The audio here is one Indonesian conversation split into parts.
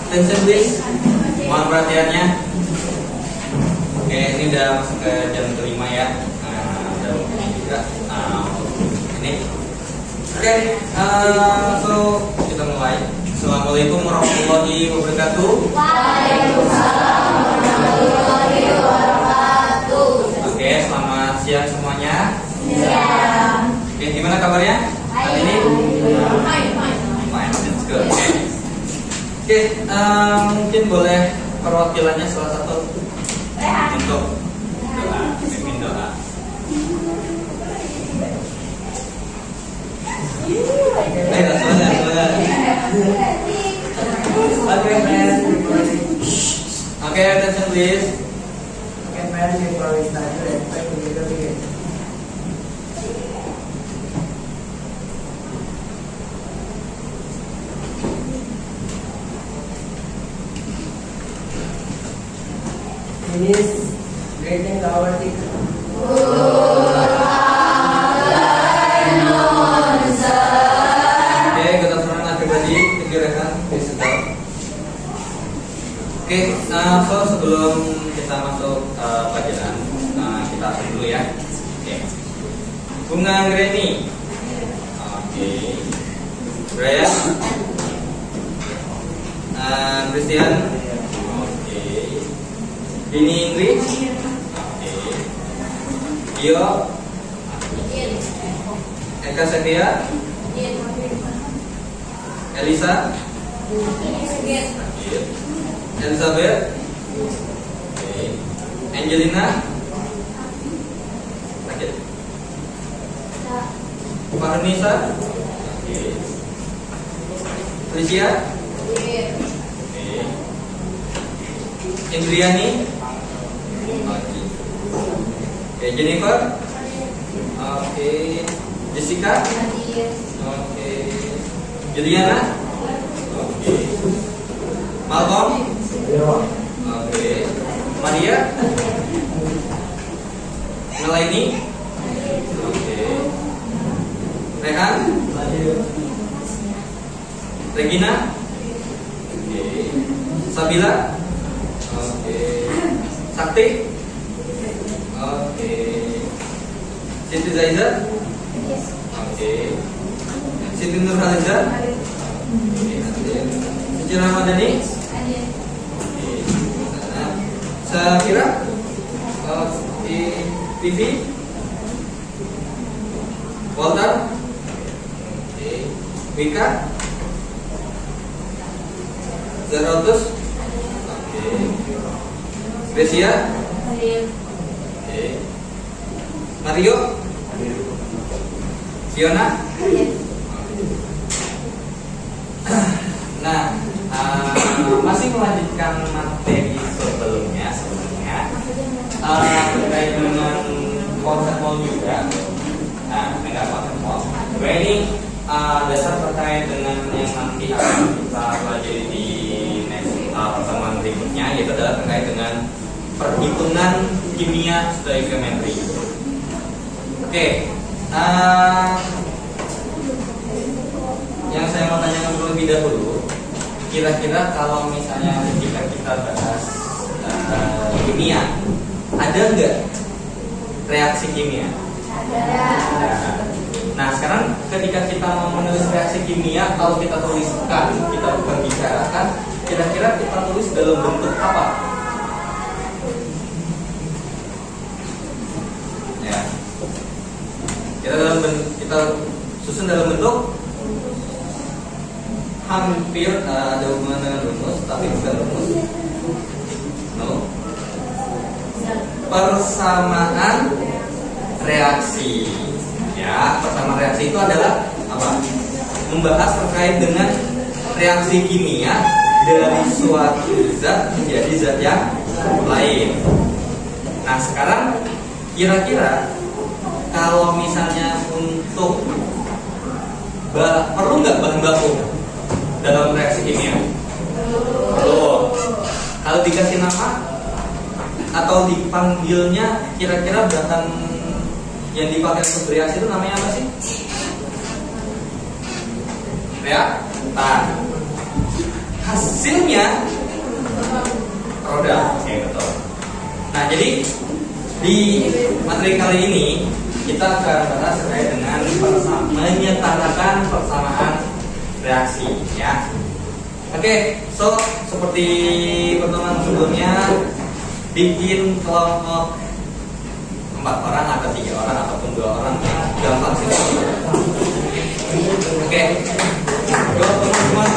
attention please. Mohon perhatiannya. Oke, ini udah masuk ke jam kelima ya. Udah ini juga. Ini. Oke, so kita mulai. Assalamualaikum warahmatullahi wabarakatuh. Waalaikumsalam warahmatullahi wabarakatuh. Oke, selamat siang semuanya. Siang. Oke, gimana kabarnya hari ini? Fine, that's good. Oke, mungkin boleh perwakilannya salah satu untuk doa, pimpin doa. Ayo, semuanya. Oke, attention please. Okay, friends, before we start, let's pray together again. Finish greeting our teacher. Oke, kita serang everybody. Direkan, please sit down. Oke, so sebelum kita masuk pelajaran, kita atur dulu ya. Oke. Bunga Greni. Oke. Brian. Christian. Oke. Dini Ingrid. Oke. Dio. Eka Setia. Elisa. Elizabeth. Okay. Angelina. Okay. Farnisa. Okay. Felicia. Okay. Indriani. Okay. Okay. Jennifer. Okay. Jessica. Okay. Juliana. Okay. Malcolm. Oke. Maria. Melaini. Oke. Rehan. Regina. Oke. Sabila. Oke. Sakti. Oke. Siti Zaiza. Oke. Siti Nurhaliza. Siti Ramadhani. Safira. Vivi. Walter. Wika. Zaratus. Gracia. Mario. Fiona. Nah, masih melanjutkan materi sebelumnya terkait dengan konsep mall juga. Nah, enggak konsep mall. Ini dasar terkait dengan yang nanti akan kita pelajari di next pertemuan berikutnya, yaitu adalah terkait dengan perhitungan kimia stoichiometry. Oke, yang saya mau tanyakan terlebih dahulu, kira-kira kalau misalnya ketika kita bahas kimia, ada nggak reaksi kimia? Ada. Nah, sekarang ketika kita mau menulis reaksi kimia, kalau kita tuliskan, kita bukan bicarakan, kira-kira kita tulis dalam bentuk apa? Ya, kita susun dalam bentuk hampir ada hubungan dengan rumus, tapi bukan rumus. No. Persamaan reaksi. Ya, persamaan reaksi itu adalah apa? Membahas terkait dengan reaksi kimia dari suatu zat menjadi zat yang lain. Nah, sekarang kira-kira kalau misalnya untuk perlu nggak bahan baku dalam reaksi kimia? Perlu. Kalau dikasih nama atau dipanggilnya, kira-kira bahan yang dipakai untuk bereaksi itu namanya apa sih? Reaktan. hasilnya produk. Oke, betul. Nah, jadi di materi kali ini kita akan bahas terkait dengan menyetarakan persamaan reaksi, ya. Oke, so seperti pertemuan sebelumnya, bikin kelompok 4 orang atau 3 orang ataupun 2 orang yang gampang sih. Oke, go teman-teman.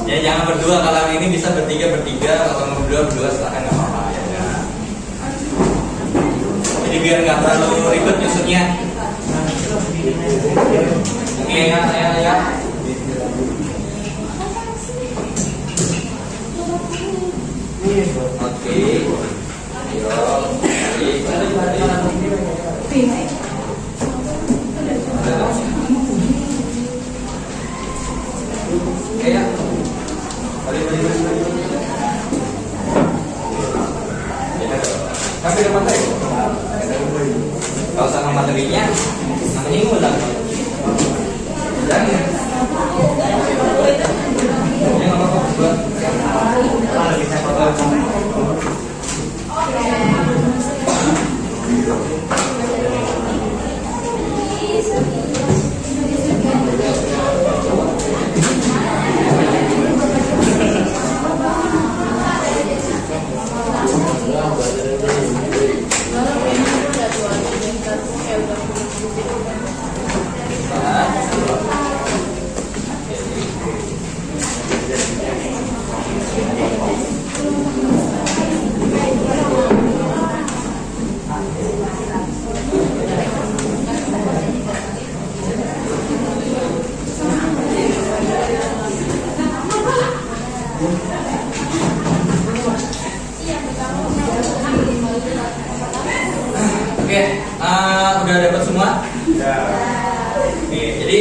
Ya jangan berdua, kalau ini bisa bertiga, kalau mau berdua silahkan, nggak apa-apa ya. Jadi biar nggak terlalu ribet nyusunnya. Oke ya. Oke. Oke ya. Tapi ada materi. Kalau sama materinya, namanya ngulang. Dan ya nggak apa-apa buat bisa udah dapat semua? Ya. Oke, jadi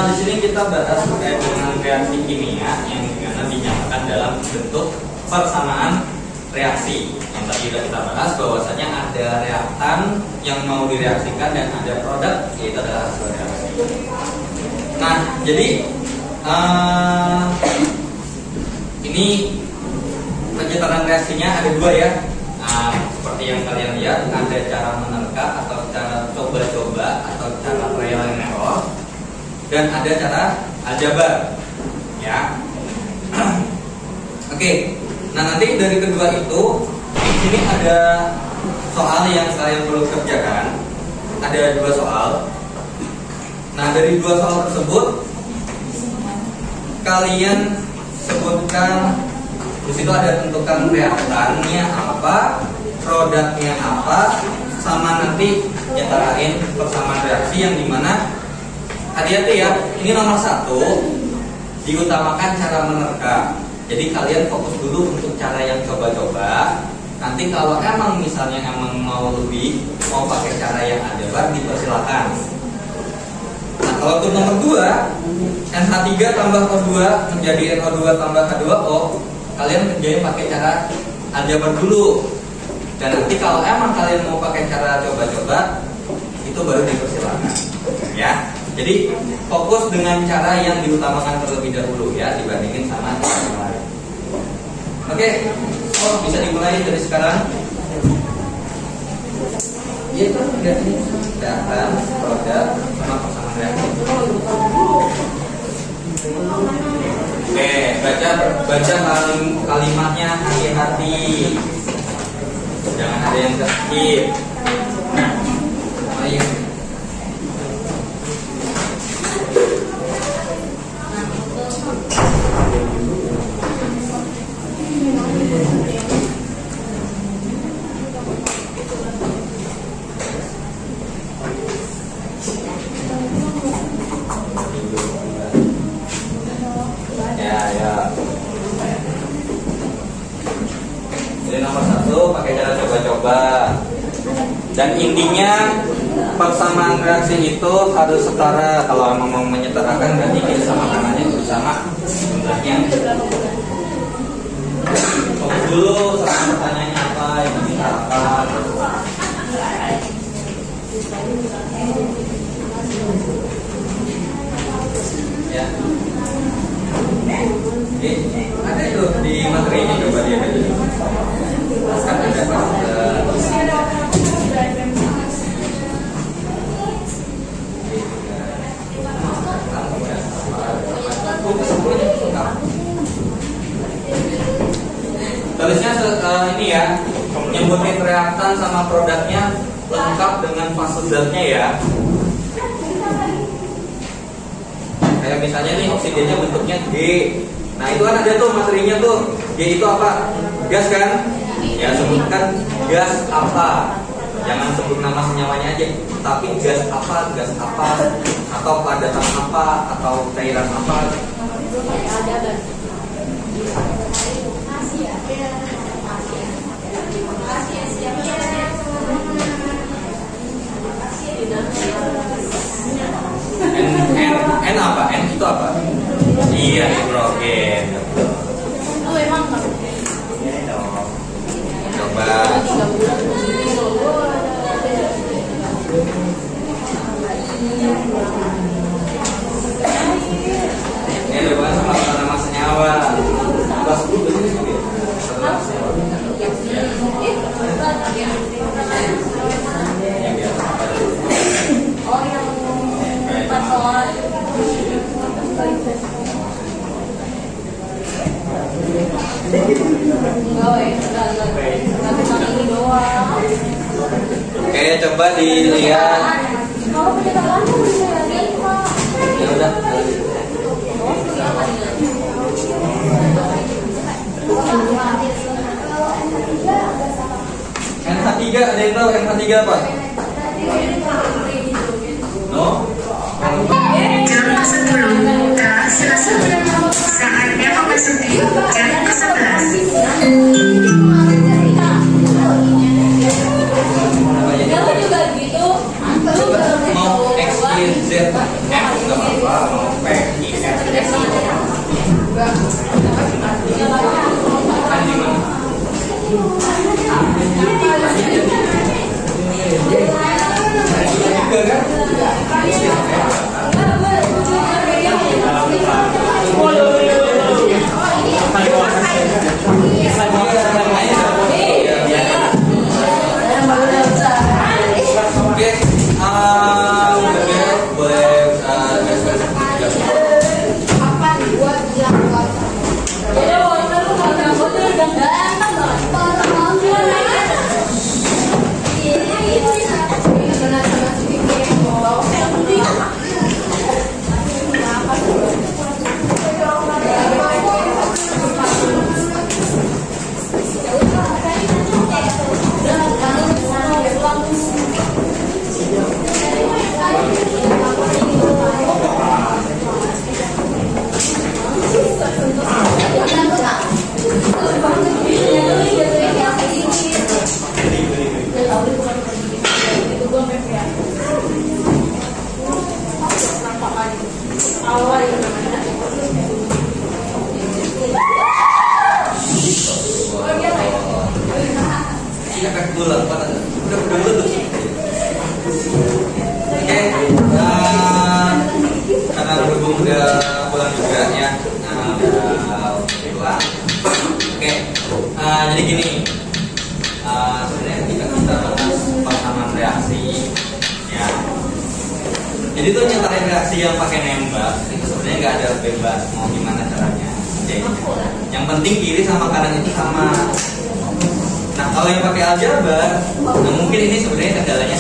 di sini kita bahas terkait dengan reaksi kimia yang dimana dinyatakan dalam bentuk persamaan reaksi. Yang tadi sudah kita bahas bahwasanya ada reaktan yang mau direaksikan dan ada produk, yaitu adalah hasil reaksi. Nah, jadi ini penciptaan reaksinya ada 2 ya. Seperti yang kalian lihat, ada cara menerka atau cara coba-coba atau cara trial and error, dan ada cara aljabar, ya. Oke, nah nanti dari kedua itu, di sini ada soal yang kalian perlu kerjakan. Ada 2 soal. Nah dari 2 soal tersebut, kalian sebutkan. Di situ ada tentukan reaktannya apa, produknya apa, sama nanti nyetarain persamaan reaksi yang dimana hati-hati ya, ini nomor 1 diutamakan cara menerka. Jadi kalian fokus dulu untuk cara yang coba-coba. Nanti kalau emang misalnya mau lebih, mau pakai cara yang aljabar, dipersilakan. Nah kalau untuk nomor 2, NH3 tambah O2 menjadi NO2 tambah H2O, kalian kerjain pakai cara aljabar dulu. Dan nanti kalau emang kalian mau pakai cara coba-coba, itu baru dipersilakan, ya. Jadi fokus dengan cara yang diutamakan terlebih dahulu ya, dibandingin sama cara yang lain. Oke, bisa dimulai dari sekarang. Itu reaktan, produk, sama persamaan reaksi. Oke, baca kalimatnya hati-hati. Jangan ada yang skip. Ayo. Jadi nomor 1 pakai cara coba-coba. Dan intinya persamaan reaksi itu harus setara. Kalau emang mau menyetarakan berarti kita sama kanannya bersama jumlahnya. Fokus dulu sama pertanyaannya apa yang diharapkan. Ya. Oke, ada itu di materinya coba dia kan ada tulisnya ini ya, nyebutin reaktan sama produknya lengkap dengan fase zatnya ya. Kayak misalnya nih oksigennya bentuknya G. Nah itu kan ada tuh materinya tuh. G itu apa? Gas kan? Ya sebutkan gas apa. Jangan sebut nama senyawanya aja. Tapi gas apa, atau padatan apa, atau cairan apa. N apa? N itu apa? Iya, hidrogen. Coba. Ini coba sama nama senyawa. Kelas 10 begini sih. Oke, coba dilihat. Ya udah. NH3 ada yang tahu NH3 apa? No? Jam ke-10 telah selesai. Saatnya memasuki jam ke-11. Mau X, Y, Z, F nggak apa-apa, mau P, I, F, S, efek gula udah letus. Oke, karena berhubung udah pulang juga ya, udah pulang. Oke, jadi gini, sebenarnya ketika kita bahas persamaan reaksi, ya, jadi tuh nyatakan reaksi yang pakai nembak itu sebenarnya nggak ada bebas mau gimana caranya. Jadi, yang penting kiri sama kanan itu sama. Nah kalau yang pakai aljabar, nah mungkin ini sebenarnya kendalanya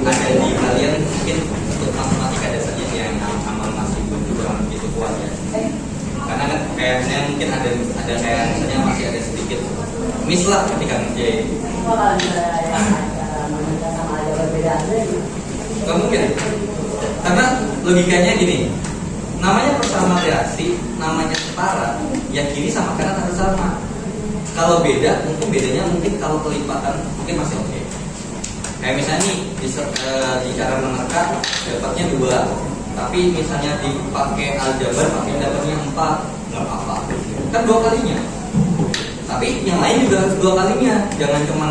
ada di kalian mungkin untuk matematika dasarnya yang amal masih belum kurang begitu kuat ya. Karena kan kayaknya mungkin ada kayak misalnya masih ada sedikit miss lah ketika ngerjain. Gak mungkin. Karena logikanya gini, namanya persamaan reaksi, namanya setara, ya kiri sama kanan harus sama. Kalau beda, bedanya kalau kelipatan mungkin masih oke. Kayak misalnya nih di cara menerka dapatnya 2, tapi misalnya dipakai aljabar pakai dapatnya 4, nggak apa-apa. Kan 2 kalinya. Tapi yang lain juga harus 2 kalinya. Jangan cuman